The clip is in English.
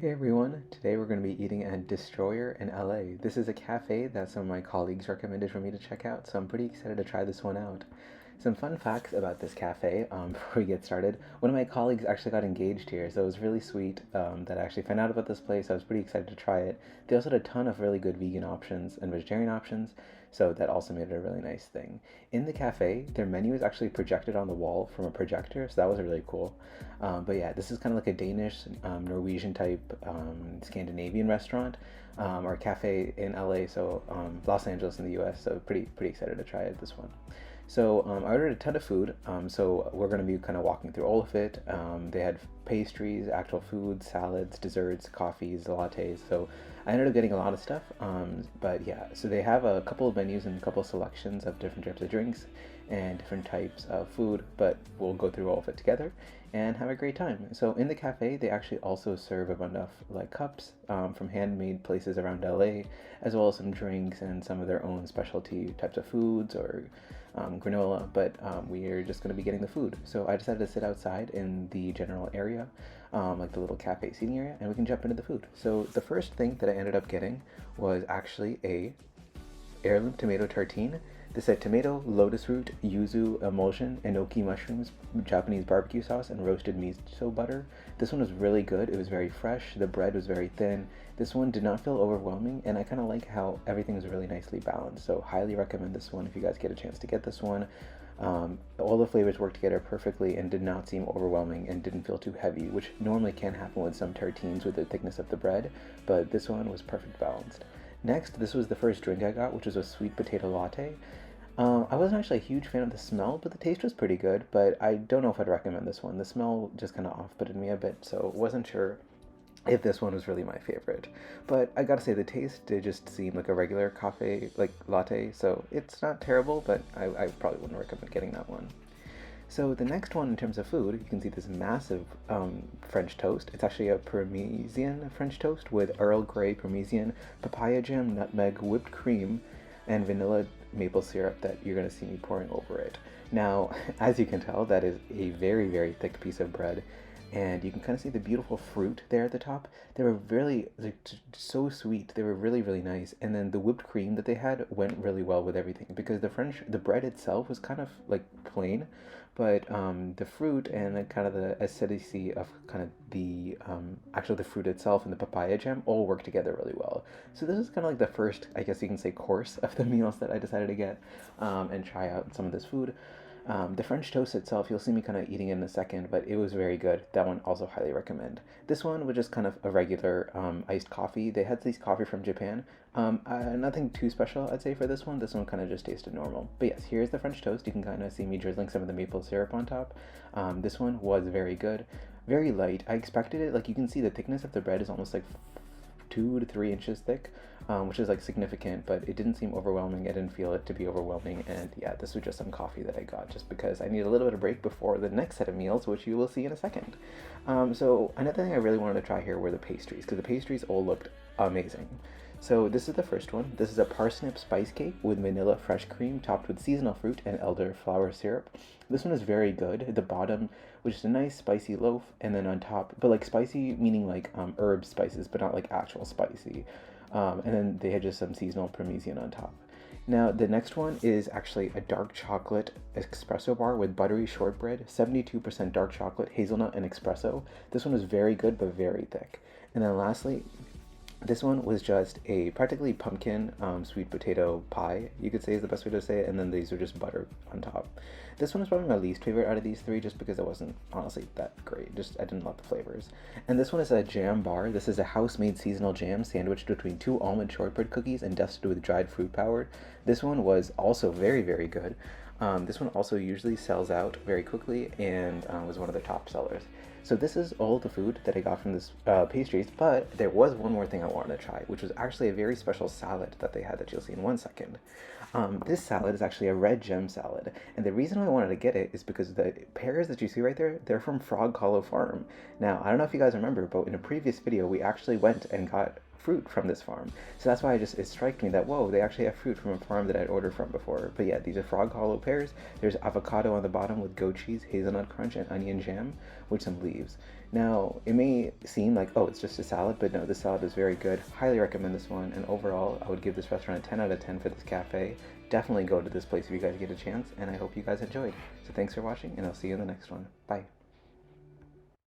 Hey everyone, today we're going to be eating at Destroyer in LA. This is a cafe that some of my colleagues recommended for me to check out, so I'm pretty excited to try this one out. Some fun facts about this cafe before we get started. One of my colleagues actually got engaged here, so it was really sweet that I actually found out about this place. I was pretty excited to try it. They also had a ton of really good vegan options and vegetarian options, so that also made it a really nice thing. In the cafe, their menu is actually projected on the wall from a projector, so that was really cool. But yeah, this is kind of like a Danish, Norwegian type Scandinavian restaurant or cafe in LA, so Los Angeles in the US. So pretty excited to try it, this one. So I ordered a ton of food. So we're going to be kind of walking through all of it. They had pastries, actual food, salads, desserts, coffees, lattes. So I ended up getting a lot of stuff. But yeah, so they have a couple of menus and a couple of selections of different types of drinks and different types of food. But we'll go through all of it together and have a great time. So in the cafe, they actually also serve a bunch of like cups from handmade places around LA, as well as some drinks and some of their own specialty types of foods or granola. But we are just going to be getting the food. So I decided to sit outside in the general area, like the little cafe seating area, and we can jump into the food. So the first thing that I ended up getting was actually a heirloom tomato tartine. This had tomato, lotus root, yuzu emulsion, enoki mushrooms, Japanese barbecue sauce, and roasted miso butter. This one was really good. It was very fresh. The bread was very thin. This one did not feel overwhelming, and I kind of like how everything was really nicely balanced. So highly recommend this one if you guys get a chance to get this one. All the flavors worked together perfectly and did not seem overwhelming and didn't feel too heavy, which normally can happen with some tartines with the thickness of the bread, but this one was perfect balanced. Next, this was the first drink I got, which was a sweet potato latte. I wasn't actually a huge fan of the smell, but the taste was pretty good. But I don't know if I'd recommend this one. The smell just kind of off-putted me a bit, so wasn't sure if this one was really my favorite. But I gotta say, the taste did just seem like a regular coffee, like latte, so it's not terrible, but I probably wouldn't recommend getting that one. So the next one in terms of food, you can see this massive French toast. It's actually a Parmesan French toast with Earl Grey Parmesan, papaya jam, nutmeg, whipped cream, and vanilla maple syrup that you're going to see me pouring over it. Now, as you can tell, that is a very thick piece of bread, and you can kind of see the beautiful fruit there at the top. They were really so sweet. They were really nice, and then the whipped cream that they had went really well with everything because the bread itself was kind of like plain, but the fruit and then kind of the acidity of kind of the actually the fruit itself and the papaya jam all work together really well. So this is kind of like the first, I guess you can say, course of the meals that I decided to get and try out some of this food. The French toast itself, you'll see me kind of eating it in a second, but it was very good. That one also highly recommend. This one was just kind of a regular iced coffee. They had this coffee from Japan. Nothing too special, I'd say, for this one. This one kind of just tasted normal. But yes, here's the French toast. You can kind of see me drizzling some of the maple syrup on top. This one was very good. Very light. I expected it, like you can see the thickness of the bread is almost like 2 to 3 inches thick, which is like significant, but it didn't seem overwhelming. I didn't feel it to be overwhelming, and yeah, this was just some coffee that I got just because I need a little bit of break before the next set of meals, which you will see in a second. So another thing I really wanted to try here were the pastries, because the pastries all looked amazing. So this is the first one. This is a parsnip spice cake with vanilla fresh cream topped with seasonal fruit and elderflower syrup. This one is very good. At the bottom, which is a nice spicy loaf, and then on top, but like spicy meaning like herb spices, but not like actual spicy. And then they had just some seasonal parmesan on top. Now, the next one is actually a dark chocolate espresso bar with buttery shortbread, 72% dark chocolate, hazelnut, and espresso. This one was very good, but very thick. And then lastly, this one was just a practically pumpkin sweet potato pie, you could say is the best way to say it, and then these were just butter on top. This one was probably my least favorite out of these three just because it wasn't honestly that great. Just I didn't love the flavors. And this one is a jam bar. This is a house-made seasonal jam sandwiched between two almond shortbread cookies and dusted with dried fruit powder. This one was also very good. This one also usually sells out very quickly and was one of the top sellers. So this is all the food that I got from this pastries, but there was one more thing I wanted to try, which was actually a very special salad that they had that you'll see in 1 second. This salad is actually a red gem salad, and the reason I wanted to get it is because the pears that you see right there, they're from Frog Hollow Farm. Now, I don't know if you guys remember, but in a previous video, we actually went and got fruit from this farm. So that's why it struck me that, whoa, they actually have fruit from a farm that I'd ordered from before. But yeah, these are Frog Hollow pears. There's avocado on the bottom with goat cheese, hazelnut crunch, and onion jam with some leaves. Now, it may seem like, oh, it's just a salad, but no, this salad is very good. Highly recommend this one. And overall, I would give this restaurant a 10 out of 10 for this cafe. Definitely go to this place if you guys get a chance, and I hope you guys enjoyed. So thanks for watching, and I'll see you in the next one. Bye.